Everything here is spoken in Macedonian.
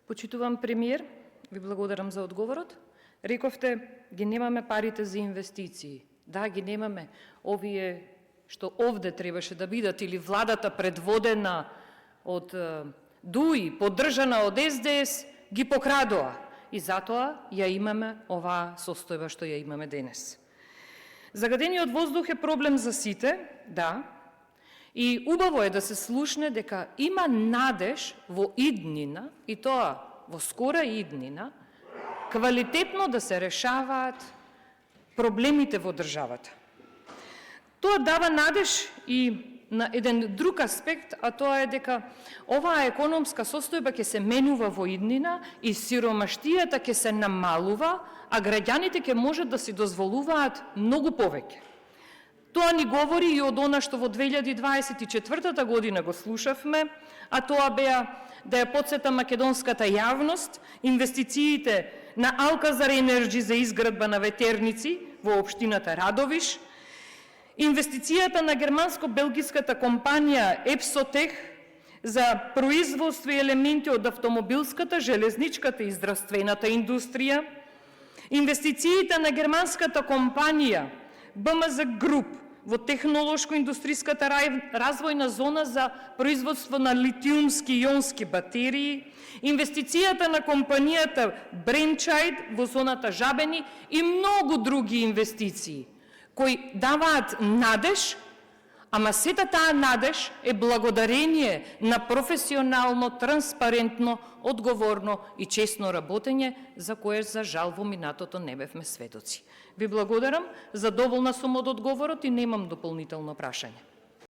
Почитуван премиер, ви благодарам за одговорот. Рековте, ги немаме парите за инвестиции. Да, ги немаме. Овие што овде требаше да бидат, или владата предводена од ДУИ, поддржана од СДС, ги покрадоа. И затоа ја имаме оваа состојба што ја имаме денес. Загадениот воздух е проблем за сите, да, и убаво е да се слушне дека има надеж во иднина, и тоа во скора иднина, квалитетно да се решаваат проблемите во државата. Тоа дава надеж и на еден друг аспект, а тоа е дека оваа економска состојба ќе се менува во иднина и сиромаштијата ќе се намалува, а граѓаните ќе можат да си дозволуваат многу повеќе. Тоа ни говори и од она што во 2024 година го слушавме, а тоа беа, да ја подсета македонската јавност, инвестициите на Алказар Енерджи за изградба на ветерници во општината Радовиш, инвестицијата на германско-белгиската компанија Епсотех за производство и елементи од автомобилската, железничката и здравствената индустрија, инвестициите на германската компанија БМЗ Груп во технолошко-индустриската развојна зона за производство на литиумски ионски батерии, инвестицијата на компанијата Бренчајд во зоната Жабени и многу други инвестиции, кои даваат надеж, ама сета таа надеж е благодарение на професионално, транспарентно, одговорно и честно работење, за кое за жал во минатото не бевме сведоци. Ви благодарам, задоволна сум од одговорот и немам дополнително прашање.